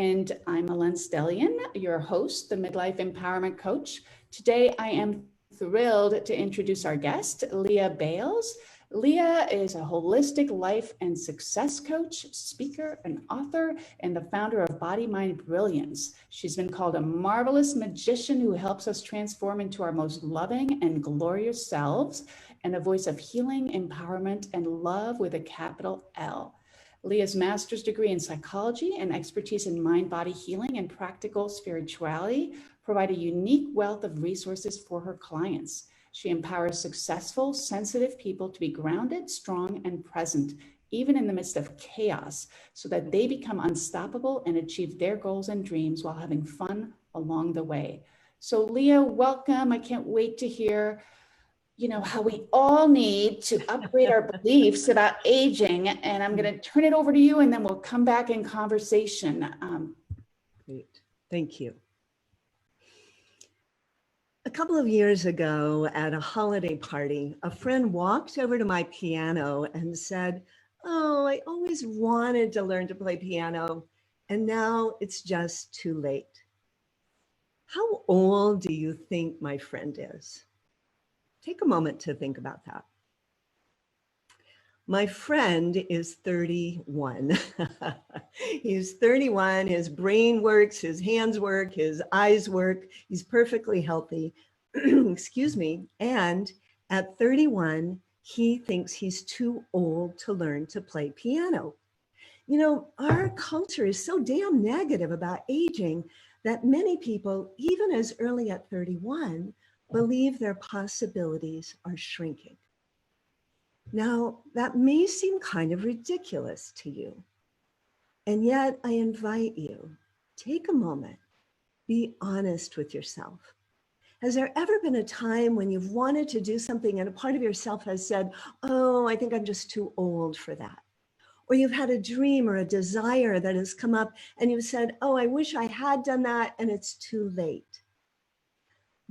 And I'm Ellen Stellian, your host, the Midlife Empowerment Coach. Today, I am thrilled to introduce our guest, Lea Bayles. Lea is a holistic life and success coach, speaker, and author, and the founder of Body Mind Brilliance. She's been called a marvelous magician who helps us transform into our most loving and glorious selves, and a voice of healing, empowerment, and love with a capital L. Lea's master's degree in psychology and expertise in mind-body healing and practical spirituality provide a unique wealth of resources for her clients. She empowers successful, sensitive people to be grounded, strong, and present, even in the midst of chaos, so that they become unstoppable and achieve their goals and dreams while having fun along the way. So Lea, welcome. I can't wait to hear how we all need to upgrade our beliefs about aging. And I'm going to turn it over to you, and then we'll come back in conversation. Great. Thank you. A couple of years ago at a holiday party, a friend walked over to my piano and said, "Oh, I always wanted to learn to play piano, and now it's just too late." How old do you think my friend is? Take a moment to think about that. My friend is 31. He's 31, his brain works, his hands work, his eyes work. He's perfectly healthy, excuse me. And at 31, he thinks he's too old to learn to play piano. You know, our culture is so damn negative about aging that many people, even as early at 31, believe their possibilities are shrinking. Now, that may seem kind of ridiculous to you. And yet I invite you, take a moment, be honest with yourself. Has there ever been a time when you've wanted to do something and a part of yourself has said, "Oh, I think I'm just too old for that"? Or you've had a dream or a desire that has come up and you've said, "Oh, I wish I had done that," and it's too late.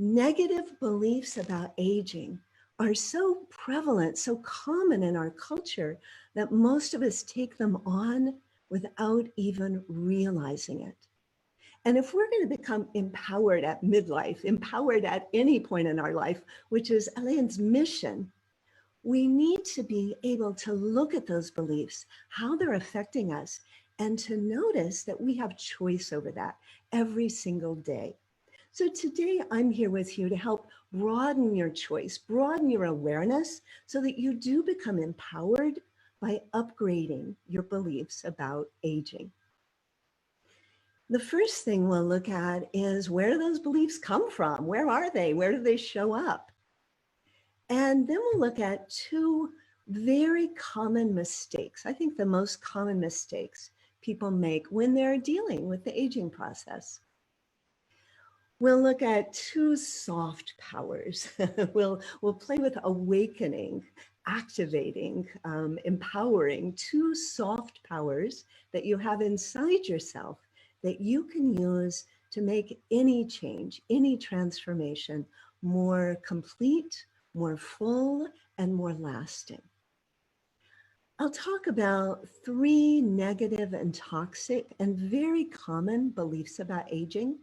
Negative beliefs about aging are so prevalent, so common in our culture that most of us take them on without even realizing it. And if we're going to become empowered at midlife, empowered at any point in our life, which is Elaine's mission, we need to be able to look at those beliefs, how they're affecting us, and to notice that we have choice over that every single day. So today I'm here with you to help broaden your choice, broaden your awareness so that you do become empowered by upgrading your beliefs about aging. The first thing we'll look at is, where do those beliefs come from? Where are they? Where do they show up? And then we'll look at two very common mistakes. I think the most common mistakes people make when they're dealing with the aging process. We'll look at two soft powers. We'll play with awakening, activating, empowering, two soft powers that you have inside yourself that you can use to make any change, any transformation more complete, more full, and more lasting. I'll talk about three negative and toxic and very common beliefs about aging.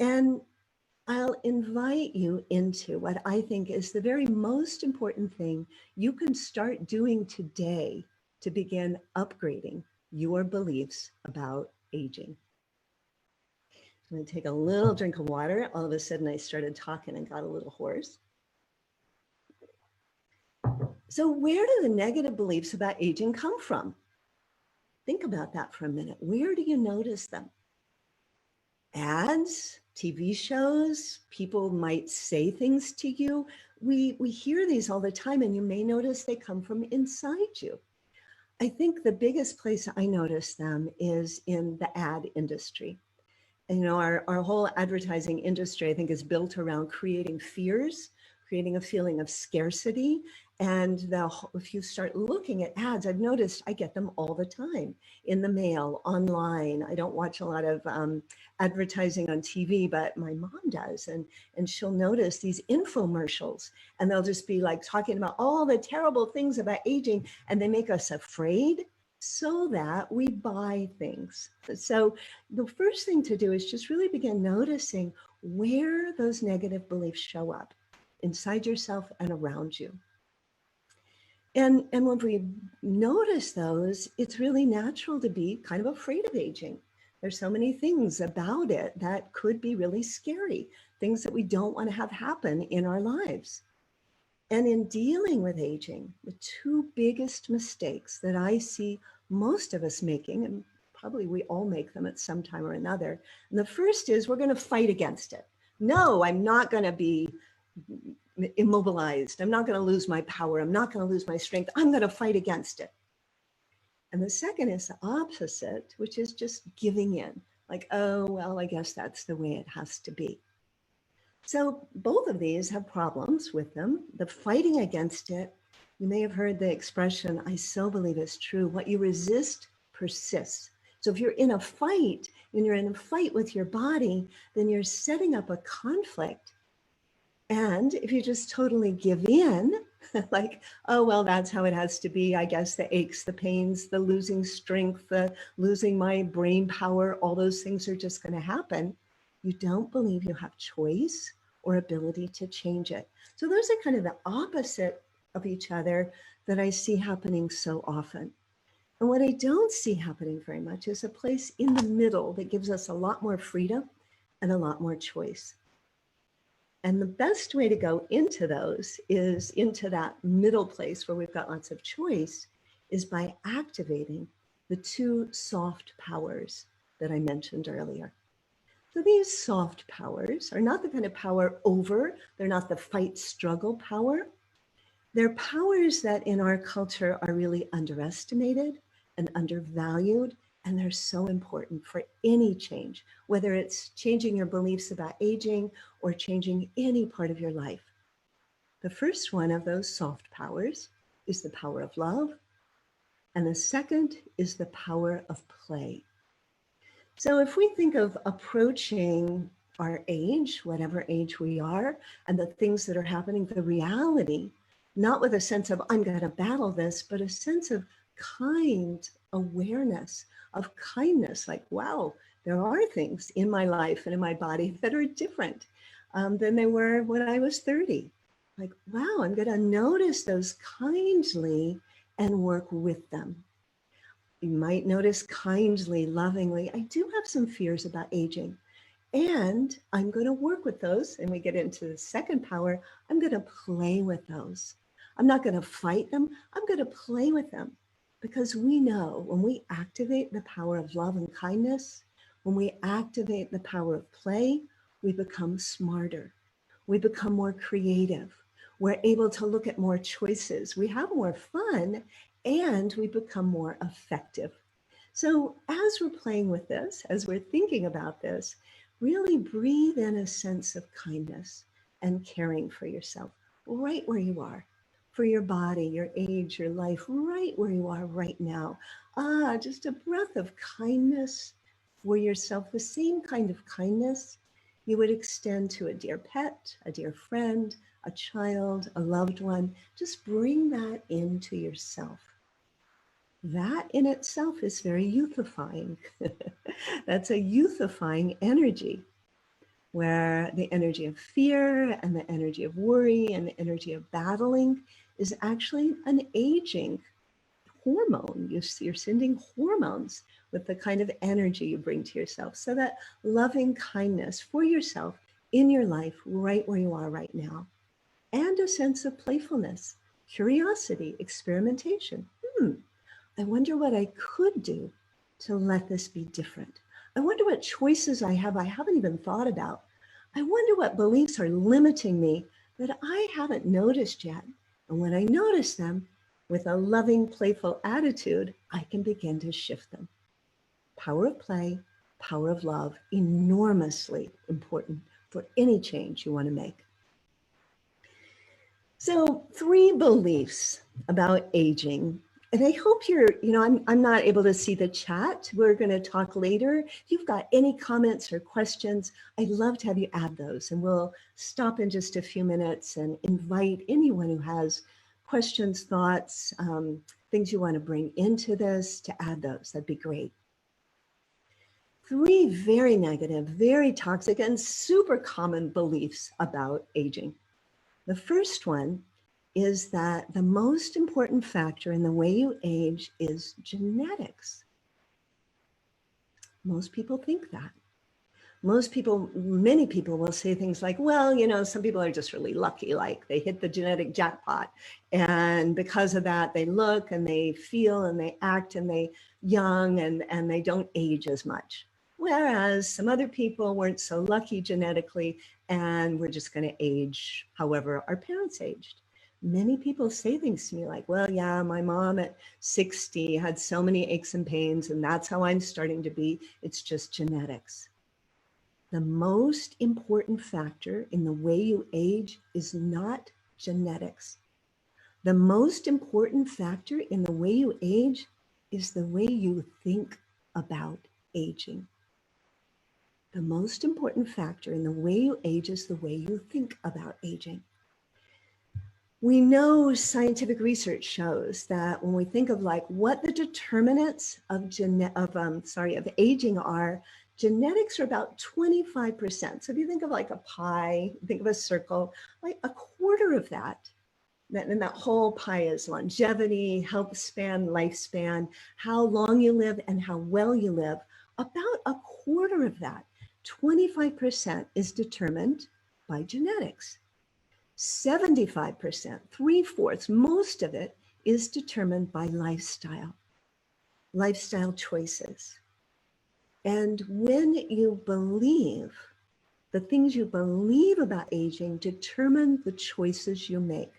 And I'll invite you into what I think is the very most important thing you can start doing today to begin upgrading your beliefs about aging. I'm going to take a little drink of water. All of a sudden I started talking and got a little hoarse. So where do the negative beliefs about aging come from? Think about that for a minute. Where do you notice them? Ads, TV shows, people might say things to you. We hear these all the time, and you may notice they come from inside you. I think the biggest place I notice them is in the ad industry. And, our whole advertising industry, I think, is built around creating fears, creating a feeling of scarcity. And if you start looking at ads, I've noticed I get them all the time in the mail, online. I don't watch a lot of advertising on TV, but my mom does. And she'll notice these infomercials, and they'll just be like talking about all the terrible things about aging, and they make us afraid. so that we buy things. So the first thing to do is just really begin noticing where those negative beliefs show up inside yourself and around you. And when we notice those, it's really natural to be kind of afraid of aging. There's so many things about it that could be really scary, things that we don't want to have happen in our lives. And in dealing with aging, the two biggest mistakes that I see most of us making, and probably we all make them at some time or another. And the first is we're going to fight against it. No, I'm not going to be immobilized. I'm not going to lose my power. I'm not going to lose my strength. I'm going to fight against it. And the second is the opposite, which is just giving in. Like, oh, well, I guess that's the way it has to be. So both of these have problems with them. The fighting against it, you may have heard the expression, I so believe it's true, what you resist persists. So if you're in a fight, and you're in a fight with your body, then you're setting up a conflict. And if you just totally give in, like, oh, well, that's how it has to be. I guess the aches, the pains, the losing strength, the losing my brain power, all those things are just going to happen. You don't believe you have choice or ability to change it. So those are kind of the opposite of each other that I see happening so often. And what I don't see happening very much is a place in the middle that gives us a lot more freedom and a lot more choice. And the best way to go into those is into that middle place where we've got lots of choice is by activating the two soft powers that I mentioned earlier. So these soft powers are not the kind of power over, they're not the fight struggle power. They're powers that in our culture are really underestimated and undervalued, and they're so important for any change, whether it's changing your beliefs about aging or changing any part of your life. The first one of those soft powers is the power of love, and the second is the power of play. So if we think of approaching our age, whatever age we are, and the things that are happening, the reality, not with a sense of I'm going to battle this, but a sense of kind awareness, of kindness, like, wow, there are things in my life and in my body that are different than they were when I was 30. Like, wow, I'm going to notice those kindly and work with them. You might notice kindly, lovingly, I do have some fears about aging, and I'm going to work with those. And we get into the second power. I'm going to play with those. I'm not going to fight them. I'm going to play with them, because we know when we activate the power of love and kindness, when we activate the power of play, we become smarter. We become more creative. We're able to look at more choices. We have more fun, and we become more effective. So as we're playing with this, as we're thinking about this, really breathe in a sense of kindness and caring for yourself right where you are, for your body, your age, your life, right where you are right now. Just a breath of kindness for yourself, the same kind of kindness you would extend to a dear pet, a dear friend, a child, a loved one. Just bring that into yourself. That in itself is very youthifying. That's a youthifying energy, where the energy of fear and the energy of worry and the energy of battling is actually an aging hormone. You're sending hormones with the kind of energy you bring to yourself. So that loving kindness for yourself in your life, right where you are right now, and a sense of playfulness, curiosity, experimentation. I wonder what I could do to let this be different. I wonder what choices I haven't even thought about. I wonder what beliefs are limiting me that I haven't noticed yet. And when I notice them, with a loving, playful attitude, I can begin to shift them. Power of play, power of love, enormously important for any change you want to make. So 3 beliefs about aging. And I hope I'm not able to see the chat. We're going to talk later. If you've got any comments or questions, I'd love to have you add those. And we'll stop in just a few minutes and invite anyone who has questions, thoughts, things you want to bring into this to add those. That'd be great. 3 very negative, very toxic, and super common beliefs about aging. The first one is that the most important factor in the way you age is genetics. Most people think that. Many people will say things like, well, some people are just really lucky, like they hit the genetic jackpot. And because of that, they look and they feel and they act and they young and they don't age as much. Whereas some other people weren't so lucky genetically and we're just going to age however our parents aged. Many people say things to me like, well, yeah, my mom at 60 had so many aches and pains and that's how I'm starting to be. It's just genetics. The most important factor in the way you age is not genetics. The most important factor in the way you age is the way you think about aging. The most important factor in the way you age is the way you think about aging. We know scientific research shows that when we think of like what the determinants of aging are, genetics are about 25%. So if you think of like a pie, think of a circle, like a quarter of that, and that whole pie is longevity, health span, lifespan, how long you live and how well you live. About a quarter of that, 25%, is determined by genetics. 75%, 3/4, most of it is determined by lifestyle choices. And when you believe, the things you believe about aging determine the choices you make.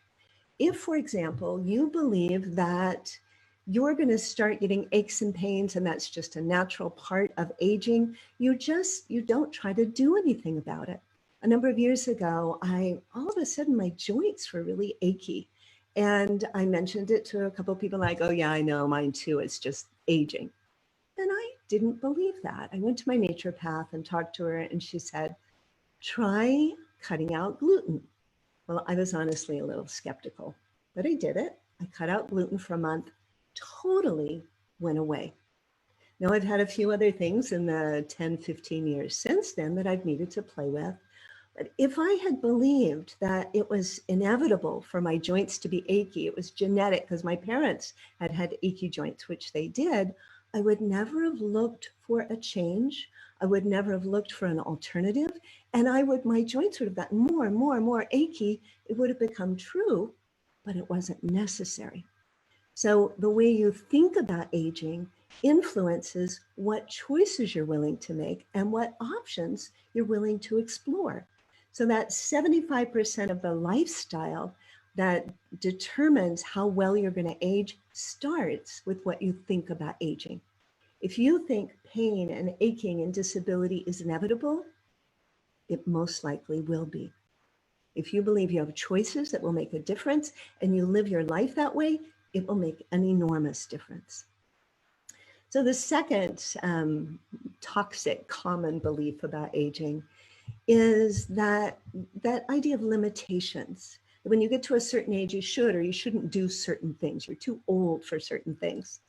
If, for example, you believe that you're going to start getting aches and pains and that's just a natural part of aging, you don't try to do anything about it. A number of years ago, all of a sudden my joints were really achy. And I mentioned it to a couple of people like, oh yeah, I know, mine too, it's just aging. And I didn't believe that. I went to my naturopath and talked to her and she said, try cutting out gluten. Well, I was honestly a little skeptical, but I did it. I cut out gluten for a month, totally went away. Now I've had a few other things in the 10, 15 years since then that I've needed to play with. But if I had believed that it was inevitable for my joints to be achy, it was genetic because my parents had achy joints, which they did, I would never have looked for a change. I would never have looked for an alternative. And my joints would have gotten more and more and more achy. It would have become true, but it wasn't necessary. So the way you think about aging influences what choices you're willing to make and what options you're willing to explore. So that 75% of the lifestyle that determines how well you're going to age starts with what you think about aging. If you think pain and aching and disability is inevitable, it most likely will be. If you believe you have choices that will make a difference and you live your life that way, it will make an enormous difference. So the second toxic common belief about aging is that idea of limitations. When you get to a certain age, you should or you shouldn't do certain things. You're too old for certain things.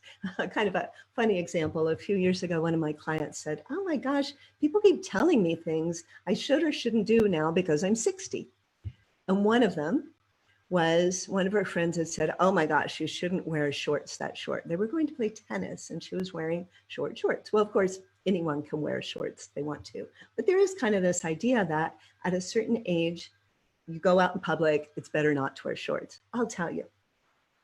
Kind of a funny example. A few years ago, one of my clients said, oh my gosh, people keep telling me things I should or shouldn't do now because I'm 60. And one of them was one of her friends had said, oh my gosh, you shouldn't wear shorts that short. They were going to play tennis and she was wearing short shorts. Well, of course, anyone can wear shorts if they want to. But there is kind of this idea that at a certain age, you go out in public, it's better not to wear shorts. I'll tell you,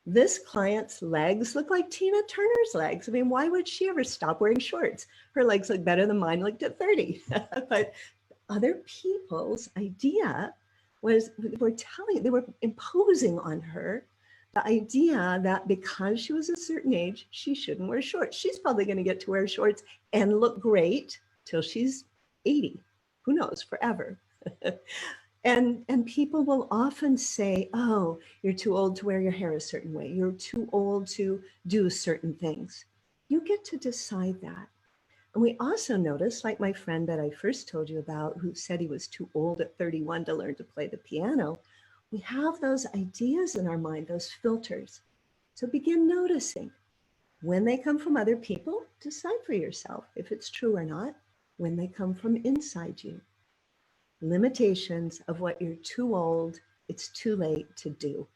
this client's legs look like Tina Turner's legs. I mean, why would she ever stop wearing shorts? Her legs look better than mine looked at 30. But other people's idea was they were imposing on her the idea that because she was a certain age, she shouldn't wear shorts. She's probably going to get to wear shorts and look great till she's 80. Who knows, forever. And people will often say, oh, you're too old to wear your hair a certain way. You're too old to do certain things. You get to decide that. And we also notice, like my friend that I first told you about, who said he was too old at 31 to learn to play the piano, we have those ideas in our mind, those filters. So begin noticing. When they come from other people, decide for yourself if it's true or not. When they come from inside you, limitations of what you're too old, it's too late to do.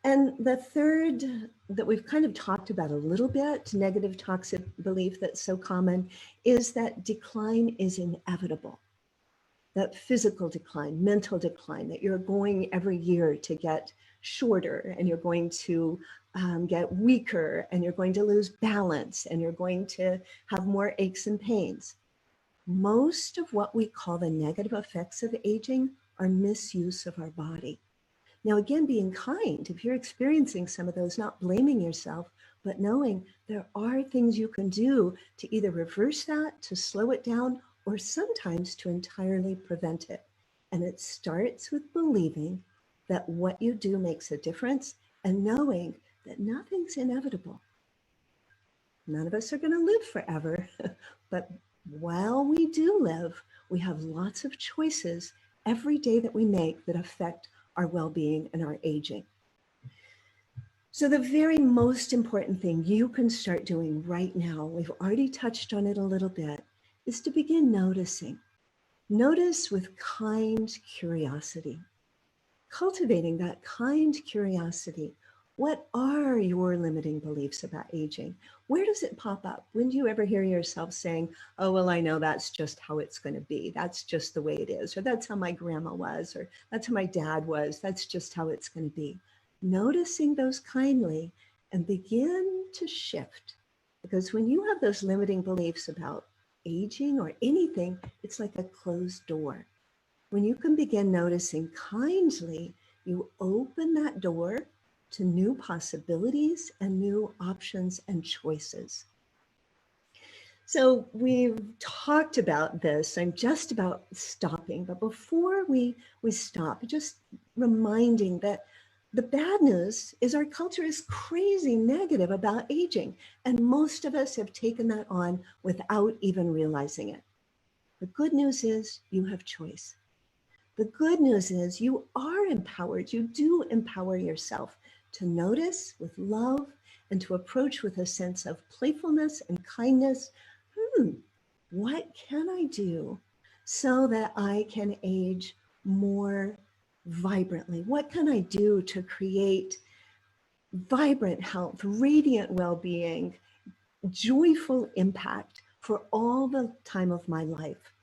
And the third that we've kind of talked about a little bit, negative toxic belief that's so common, is that decline is inevitable. That physical decline, mental decline, that you're going every year to get shorter, and you're going to get weaker, and you're going to lose balance, and you're going to have more aches and pains. Most of what we call the negative effects of aging are misuse of our body. Now, again, being kind, if you're experiencing some of those, not blaming yourself, but knowing there are things you can do to either reverse that, to slow it down, or sometimes to entirely prevent it. And it starts with believing that what you do makes a difference and knowing that nothing's inevitable. None of us are going to live forever, but while we do live, we have lots of choices every day that we make that affect our well-being and our aging. So the very most important thing you can start doing right now, we've already touched on it a little bit, is to begin noticing. Notice with kind curiosity. Cultivating that kind curiosity. What are your limiting beliefs about aging? Where does it pop up? When do you ever hear yourself saying, oh, well, I know that's just how it's going to be. That's just the way it is. Or that's how my grandma was. Or that's how my dad was. That's just how it's going to be. Noticing those kindly and begin to shift. Because when you have those limiting beliefs about aging or anything, it's like a closed door. When you can begin noticing kindly, you open that door to new possibilities and new options and choices. So we've talked about this. I'm just about stopping, but before we stop, just reminding that the bad news is our culture is crazy negative about aging, and most of us have taken that on without even realizing it. The good news is you have choice. The good news is you are empowered. You do empower yourself to notice with love and to approach with a sense of playfulness and kindness. What can I do so that I can age more vibrantly? What can I do to create vibrant health, radiant well-being, joyful impact for all the time of my life?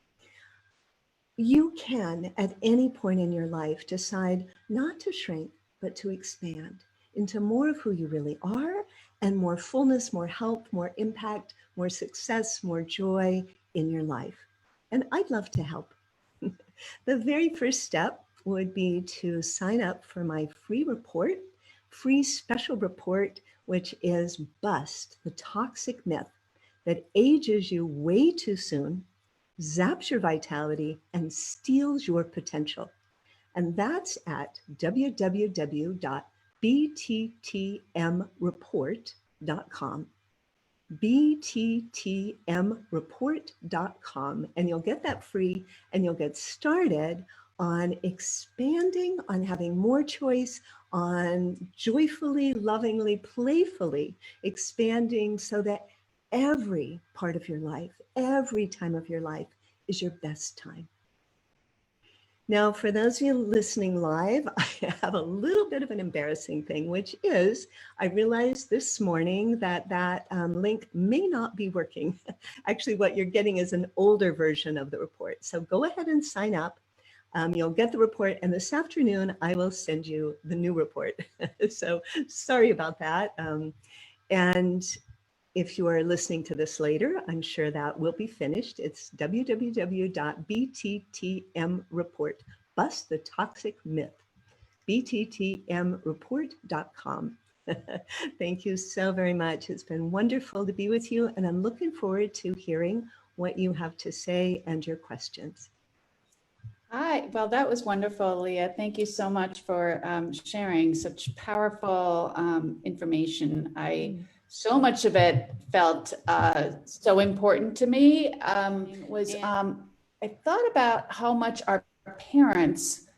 You can, at any point in your life, decide not to shrink, but to expand into more of who you really are and more fullness, more health, more impact, more success, more joy in your life. And I'd love to help. The very first step would be to sign up for my free report, free special report, which is Bust, the Toxic Myth that ages you way too soon, zaps your vitality, and steals your potential. And that's at www.bttmreport.com. bttmreport.com. And you'll get that free, and you'll get started on expanding, on having more choice, on joyfully, lovingly, playfully expanding so that every part of your life, every time of your life is your best time. Now, for those of you listening live, I have a little bit of an embarrassing thing, which is I realized this morning that link may not be working. Actually, what you're getting is an older version of the report. So go ahead and sign up. You'll get the report, and this afternoon I will send you the new report. So sorry about that. And if you are listening to this later, I'm sure that will be finished. It's www.bttmreport, Bust the Toxic Myth, bttmreport.com. Thank you so very much. It's been wonderful to be with you, and I'm looking forward to hearing what you have to say and your questions. Hi, well, that was wonderful, Lea. Thank you so much for sharing such powerful information. So much of it felt so important to me. I thought about how much our parents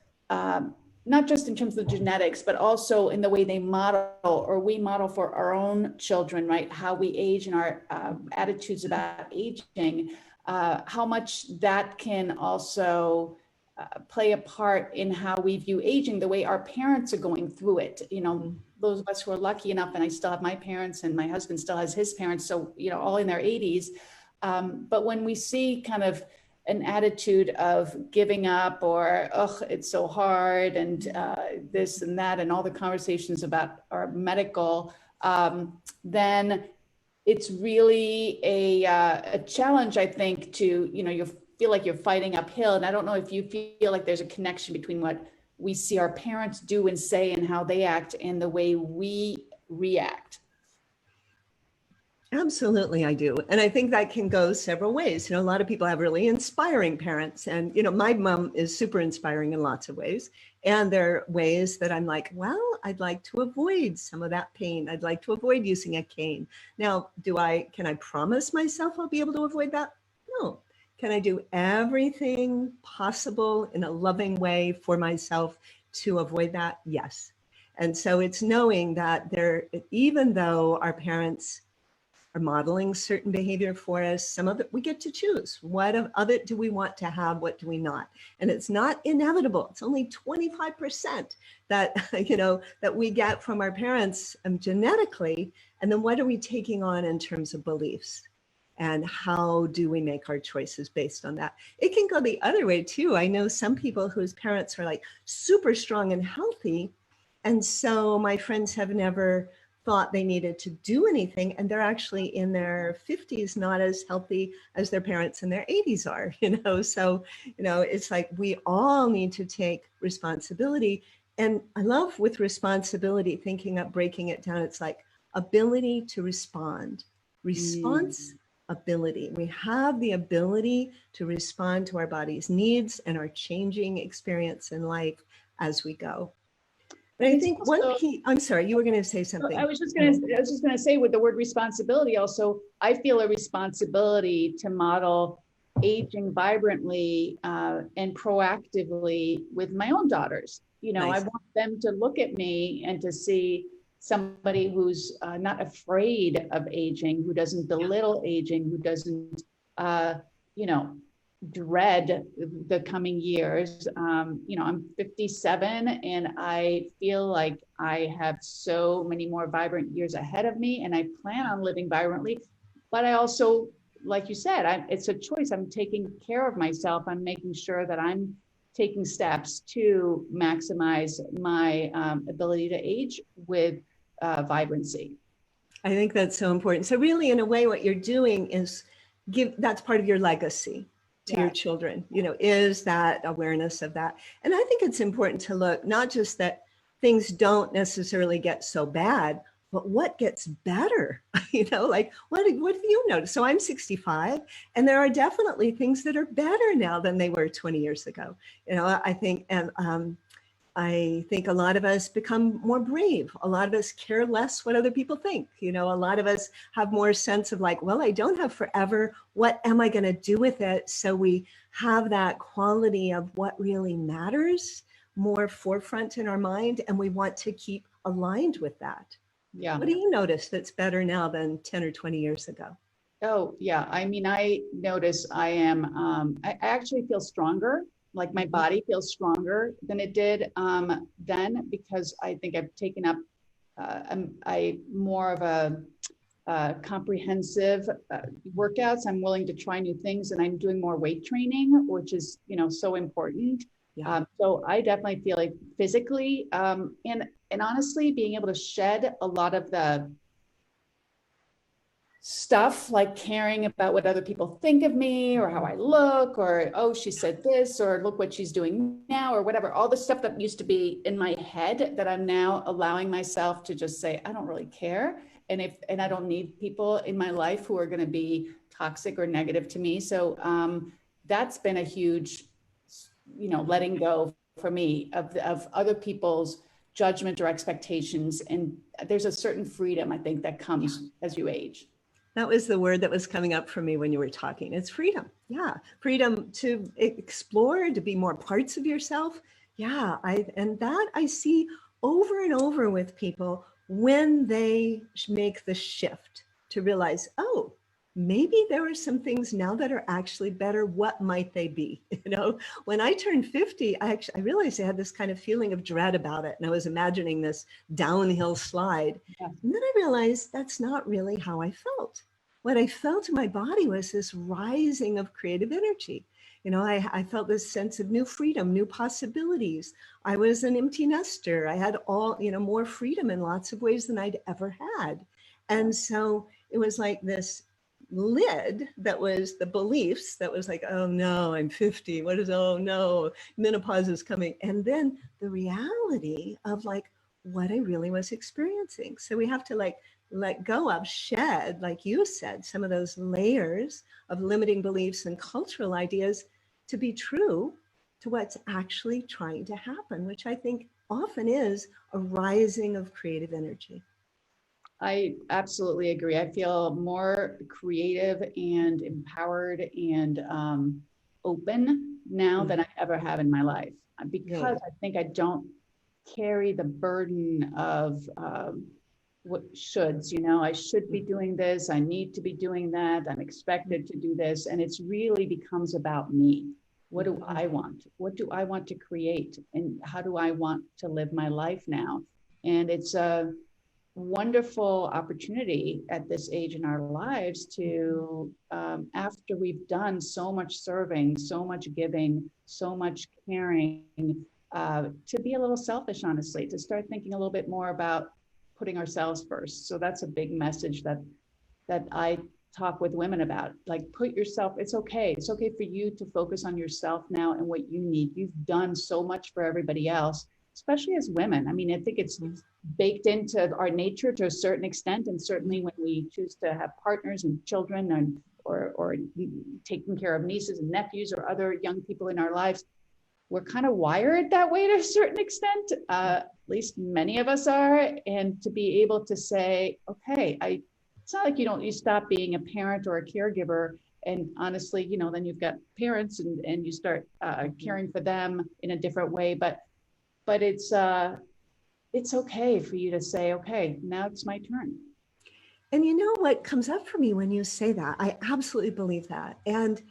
not just in terms of genetics, but also in the way they model, or we model for our own children, right? How we age and our attitudes about aging, how much that can also play a part in how we view aging, the way our parents are going through it. You know, those of us who are lucky enough, and I still have my parents and my husband still has his parents, so, you know, all in their 80s. But when we see kind of an attitude of giving up, or, oh, it's so hard, and this and that, and all the conversations about our medical, then it's really a challenge, I think, to, you know, you feel like you're fighting uphill. And I don't know if you feel like there's a connection between what we see our parents do and say and how they act and the way we react. Absolutely, I do. And I think that can go several ways. You know, a lot of people have really inspiring parents. And, you know, my mom is super inspiring in lots of ways. And there are ways that I'm like, well, I'd like to avoid some of that pain. I'd like to avoid using a cane. Now, can I promise myself I'll be able to avoid that? No. Can I do everything possible in a loving way for myself to avoid that? Yes. And so it's knowing that even though our parents are modeling certain behavior for us, some of it we get to choose. What of it do we want to have? What do we not? And it's not inevitable. It's only 25% that, you know, that we get from our parents genetically. And then what are we taking on in terms of beliefs? And how do we make our choices based on that? It can go the other way too. I know some people whose parents are like super strong and healthy. And so my friends have never thought they needed to do anything, and they're actually in their 50s not as healthy as their parents in their 80s are, you know. So, you know, it's like we all need to take responsibility. And I love with responsibility, thinking of breaking it down, it's like ability to respond, response ability. We have the ability to respond to our body's needs and our changing experience in life as we go. But I think I'm sorry, you were going to say something. I was just going to say, with the word responsibility, also, I feel a responsibility to model aging vibrantly and proactively with my own daughters. You know, nice. I want them to look at me and to see somebody who's not afraid of aging, who doesn't belittle aging, who doesn't, you know, dread the coming years. You know, I'm 57 and I feel like I have so many more vibrant years ahead of me, and I plan on living vibrantly. But I also, like you said, it's a choice. I'm taking care of myself. I'm making sure that I'm taking steps to maximize my ability to age with vibrancy. I think that's so important. So really, in a way, what you're doing is that's part of your legacy to your children, you know, is that awareness of that. And I think it's important to look, not just that things don't necessarily get so bad, but what gets better, you know, like what have you noticed? So I'm 65, and there are definitely things that are better now than they were 20 years ago. You know, I think, and I think a lot of us become more brave. A lot of us care less what other people think. You know, a lot of us have more sense of like, well, I don't have forever. What am I going to do with it? So we have that quality of what really matters more forefront in our mind, and we want to keep aligned with that. Yeah. What do you notice that's better now than 10 or 20 years ago? Oh, yeah. I mean, I notice I actually feel stronger. Like my body feels stronger than it did then, because I think I've taken up more of a comprehensive workouts. I'm willing to try new things, and I'm doing more weight training, which is, you know, so important. Yeah. So I definitely feel like physically and honestly being able to shed a lot of the stuff like caring about what other people think of me or how I look, or, oh, she said this, or look what she's doing now, or whatever, all the stuff that used to be in my head that I'm now allowing myself to just say, I don't really care. And I don't need people in my life who are going to be toxic or negative to me. So that's been a huge, you know, letting go for me of other people's judgment or expectations. And there's a certain freedom, I think, that comes as you age. That was the word that was coming up for me when you were talking. It's freedom. Yeah. Freedom to explore, to be more parts of yourself, Yeah, and that I see over and over with people when they make the shift to realize, oh, maybe there are some things now that are actually better. What might they be? You know, when I turned 50, I realized I had this kind of feeling of dread about it. And I was imagining this downhill slide. Yeah. And then I realized that's not really how I felt. What I felt in my body was this rising of creative energy. You know, I felt this sense of new freedom, new possibilities. I was an empty nester. I had all, you know, more freedom in lots of ways than I'd ever had. Yeah. And so it was like this lid that was the beliefs that was like, oh no, I'm 50. What is, oh no, menopause is coming. And then the reality of like what I really was experiencing. So we have to like let go of, shed, like you said, some of those layers of limiting beliefs and cultural ideas to be true to what's actually trying to happen, which I think often is a rising of creative energy. I absolutely agree. I feel more creative and empowered and open now than I ever have in my life because Right. I think I don't carry the burden of what shoulds, you know, I should be doing this, I need to be doing that, I'm expected to do this. And it's really becomes about me. What do Mhm. I want? What do I want to create? And how do I want to live my life now? And it's a wonderful opportunity at this age in our lives to, after we've done so much serving, so much giving, so much caring, to be a little selfish, honestly, to start thinking a little bit more about putting ourselves first. So that's a big message that I talk with women about. Like, put yourself, it's okay. It's okay for you to focus on yourself now and what you need. You've done so much for everybody else, especially as women. I mean, I think it's baked into our nature to a certain extent. And certainly when we choose to have partners and children and or taking care of nieces and nephews or other young people in our lives, we're kind of wired that way to a certain extent. At least many of us are. And to be able to say, okay, it's not like you stop being a parent or a caregiver. And honestly, you know, then you've got parents and you start caring for them in a different way. But it's okay for you to say, okay, now it's my turn. And you know what comes up for me when you say that? I absolutely believe that. And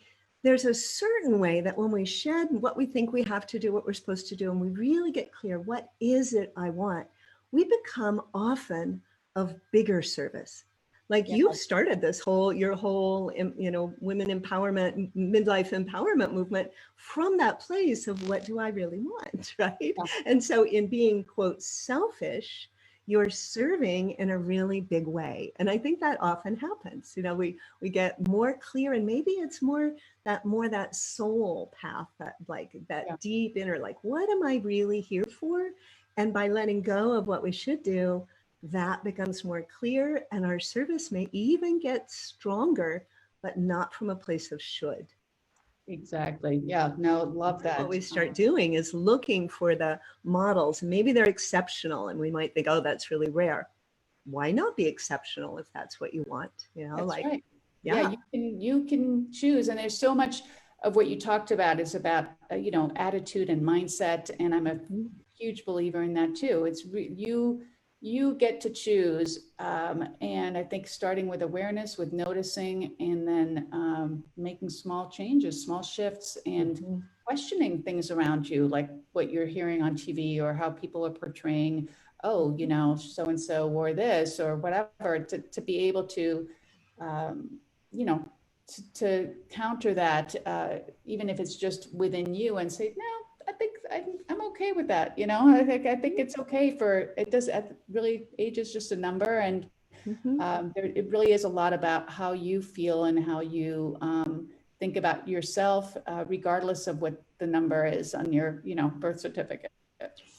there's a certain way that when we shed what we think we have to do, what we're supposed to do, and we really get clear, what is it I want? We become often of bigger service. Like Yeah, you've started this whole, your whole, you know, women empowerment, midlife empowerment movement from that place of what do I really want, right? yeah, And so in being, quote, selfish, you're serving in a really big way. And I think that often happens. You know, we get more clear, and maybe it's more that soul path, that like yeah. that deep inner, like, what am I really here for? And by letting go of what we should do, that becomes more clear, and our service may even get stronger, but not from a place of should. Exactly. Yeah, no, love What that. we start doing is looking for the models. Maybe they're exceptional, and we might think, oh, that's really rare. Why not be exceptional if that's what you want? You know, That's like, right. Yeah, yeah. you can choose, and there's so much of what you talked about is about you know, attitude and mindset, and I'm a Mhm. huge believer in that too. You get to choose, and I think starting with awareness, with noticing, and then making small changes, small shifts, and Mhm. questioning things around you, like what you're hearing on TV or how people are portraying. Oh, you know, so and so wore this or whatever. To be able to you know, to counter that, even if it's just within you, and say, no, I think I'm okay with that. You know, I think it's okay for it. Does really, age is just a number, and Mhm. it really is a lot about how you feel and how you think about yourself, regardless of what the number is on your, you know, birth certificate.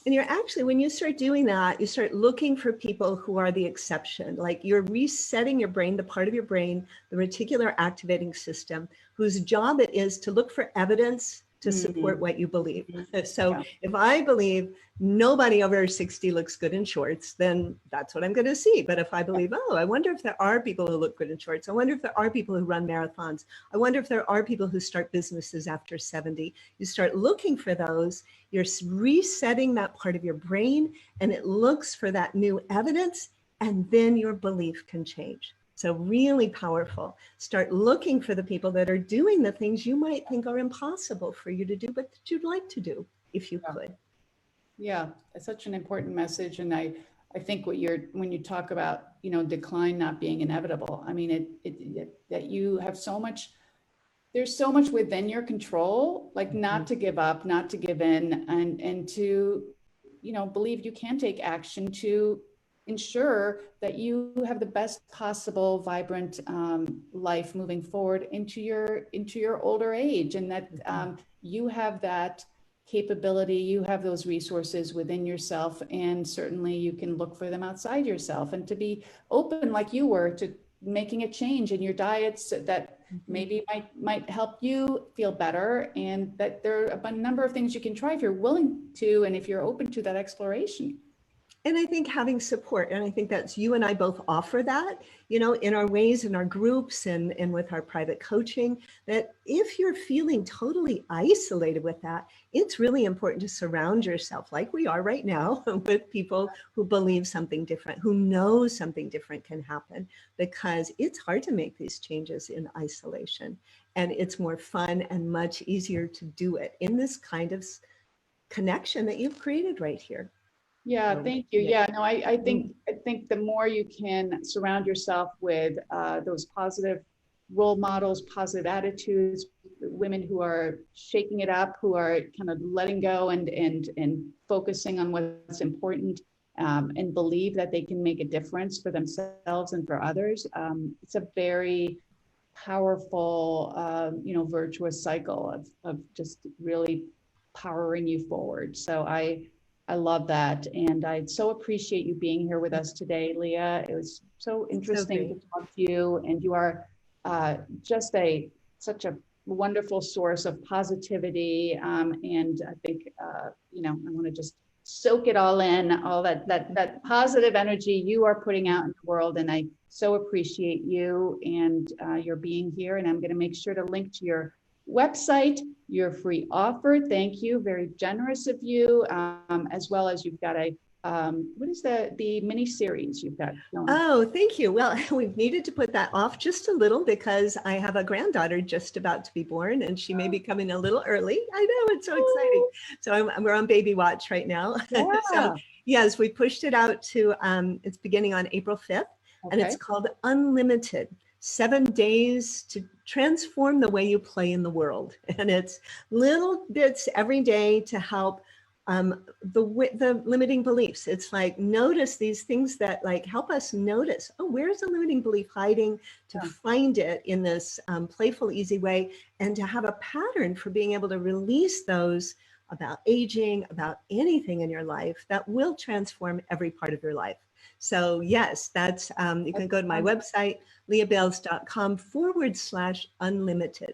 And you're actually, when you start doing that, you start looking for people who are the exception. Like you're resetting your brain, the part of your brain, the reticular activating system, whose job it is to look for evidence to support what you believe. So Yeah. if I believe nobody over 60 looks good in shorts, then that's what I'm going to see. But if I believe, oh, I wonder if there are people who look good in shorts. I wonder if there are people who run marathons. I wonder if there are people who start businesses after 70. You start looking for those, you're resetting that part of your brain, and it looks for that new evidence, and then your belief can change. So really powerful. Start looking for the people that are doing the things you might think are impossible for you to do, but that you'd like to do if you could. Yeah, it's such an important message. And I think when you talk about, decline not being inevitable, I mean, that you have so much, there's so much within your control, like not to give up, not to give in, and to, believe you can take action to ensure that you have the best possible vibrant life moving forward into your older age, and that you have that capability, you have those resources within yourself, and certainly you can look for them outside yourself, and to be open like you were to making a change in your diets that maybe might help you feel better, and that there are a number of things you can try if you're willing to, and if you're open to that exploration. And I think having support, and I think that's you and I both offer that, in our ways, in our groups and with our private coaching, that if you're feeling totally isolated with that, it's really important to surround yourself, like we are right now, with people who believe something different, who know something different can happen, because it's hard to make these changes in isolation. And it's more fun and much easier to do it in this kind of connection that you've created right here. Yeah, thank you. Yeah, no, I think the more you can surround yourself with those positive role models, positive attitudes, women who are shaking it up, who are kind of letting go and focusing on what's important, and believe that they can make a difference for themselves and for others. It's a very powerful, virtuous cycle of just really powering you forward. So I love that. And I so appreciate you being here with us today, Lea. It was so interesting to talk to you. And you are just such a wonderful source of positivity. And I think, I want to just soak it all in, all that positive energy you are putting out in the world. And I so appreciate you and your being here. And I'm going to make sure to link to your website, your free offer. Thank you. Very generous of you. As well as you've got what is the mini series you've got going? Oh, thank you. Well, we've needed to put that off just a little because I have a granddaughter just about to be born, and she may be coming a little early. I know, it's so exciting. So we're on baby watch right now. Yeah. So yes, we pushed it out to, it's beginning on April 5th, and it's called Unlimited. 7 days to transform the way you play in the world. And it's little bits every day to help the limiting beliefs. It's like, notice these things that like help us notice, oh, where's the limiting belief hiding, to find it in this playful, easy way, and to have a pattern for being able to release those about aging, about anything in your life that will transform every part of your life. So yes, that's, you can go to my website, leabayles.com/unlimited.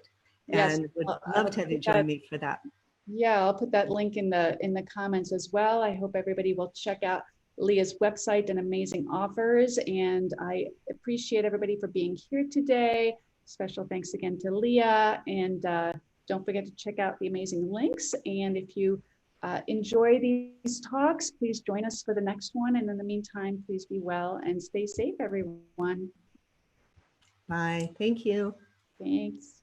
And would love to have you join me for that. Yeah, I'll put that link in the comments as well. I hope everybody will check out Lea's website and amazing offers. And I appreciate everybody for being here today. Special thanks again to Lea. And don't forget to check out the amazing links. And if you enjoy these talks, please join us for the next one. And in the meantime, please be well and stay safe, everyone. Bye. Thank you. Thanks.